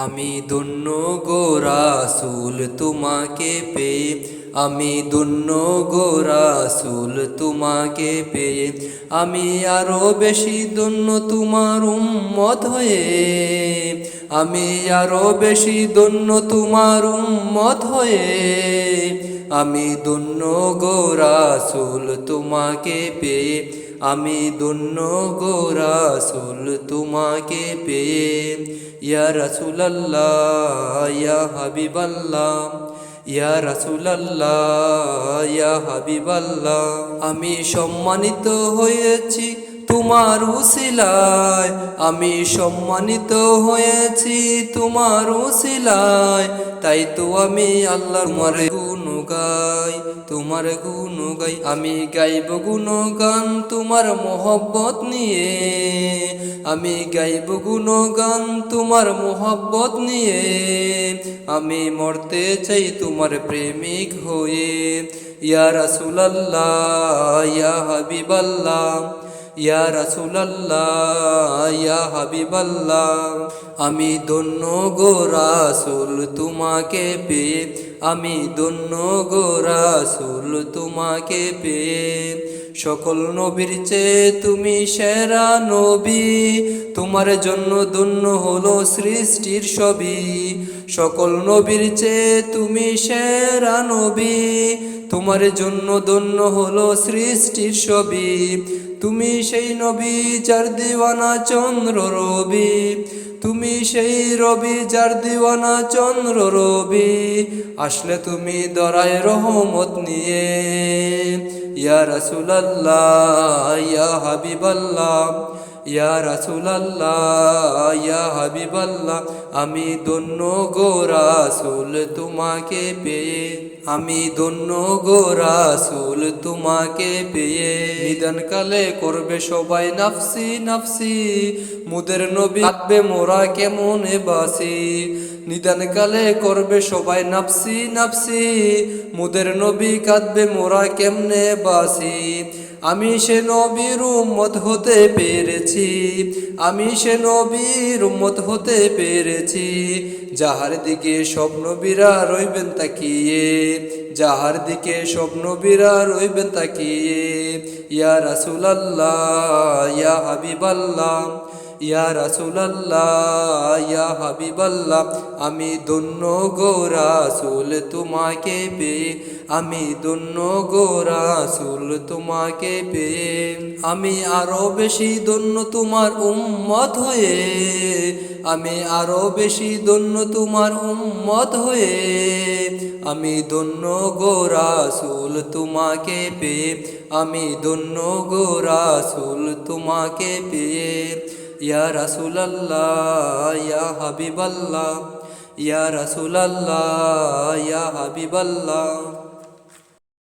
আমি ধন্য গো রাসূল তোমাকে পেয়ে, আমি ধন্য গো রাসূল তোমাকে পেয়ে। আমি আরো বেশি ধন্য তোমার উম্মত হয়ে, আমি আরো বেশি ধন্য তোমার উম্মত হয়ে। আমি ধন্য গো রাসূল তোমাকে পেয়ে, আমি ধন্য গো রাসূল তোমাকে পেয়ে। ইয়া রাসূলুল্লাহ ইয়া হাবিবাল্লাহ, ইয়া রাসূলুল্লাহ ইয়া হাবিবাল্লাহ। আমি সম্মানিত হয়েছি তোমার উসিলায়, আমি সম্মানিত হয়েছি তোমার উসিলায়। তাই তো আমি আল্লাহর গুণ গাই, তোমার গুণ গাই। আমি গাইব গুণগান তোমার মোহব্বত নিয়ে, আমি গাইব গুণগান তোমার মোহব্বত নিয়ে। আমি মরতে চাই তোমার প্রেমিক হয়ে। ইয়া রাসূলুল্লাহ ইয়া হাবিবাল্লাহ, ইয়া রাসূলুল্লাহ ইয়া হাবিবাল্লাহ। আমি ধন্য গো রাসূল তোমাকে পেয়ে, আমি ধন্য গো রাসূল তোমাকে পেয়ে। সকল নবীর চেয়ে তুমি সেরা নবী, তোমার জন্য ধন্য হলো সৃষ্টির সবই। সকল নবীর চেয়ে তুমি সেরা নবী, তোমার জন্য ধন্য হলো সৃষ্টির সবই। তুমি সেই নবী যার দিওয়ানা চন্দ্র রবি, তুমি সেই রবি যার দিওয়ানা চন্দ্র রবি। আসলে তুমি দরায় রহমত নিয়ে। ইয়া রাসূলুল্লাহ ইয়া হাবিবাল্লাহ, ইয়া রাসূলুল্লাহ ইয়া হাবিবাল্লাহ। আমি ধন্য গো রাসূল তোমাকে পেয়ে, আমি ধন্য গো রাসূল তোমাকে পেয়ে। নিদান কালে করবে সবাই নাফসি নাফসি, মুদের নবী কাঁদবে মোরা কেমনে বাসি। নিদান কালে করবে সবাই নাফসি নাফসি, মুদের নবী কাঁদবে মোরা কেমনে বাসি। আমি সে নবীর উম্মত হতে পেরেছি, আমি সে নবীর উম্মত হতে পেরেছি। যাহার দিকে সব নবীরা রইবেন তাকিয়ে, যাহার দিকে সব নবীরা রইবেন তাকিয়ে। ইয়া রাসূলুল্লাহ ইয়া হাবিবাল্লাহ, ইয়া রাসূলুল্লাহ ইয়া হাবিবাল্লাহ। আমি ধন্য গো রাসূল তোমাকে পেয়ে, আমি ধন্য গো রাসূল তোমাকে পেয়ে। আমি আরো বেশি ধন্য তোমার উম্মত হয়ে, আমি আরো বেশি ধন্য তোমার উম্মত হয়ে। আমি ধন্য গো রাসূল তোমাকে পেয়ে, আমি ধন্য গো রাসূল তোমাকে পেয়ে। ইয়া রাসূলুল্লাহ ইয়া হাবিবাল্লাহ, ইয়া রাসূলুল্লাহ ইয়া হাবিবাল্লাহ।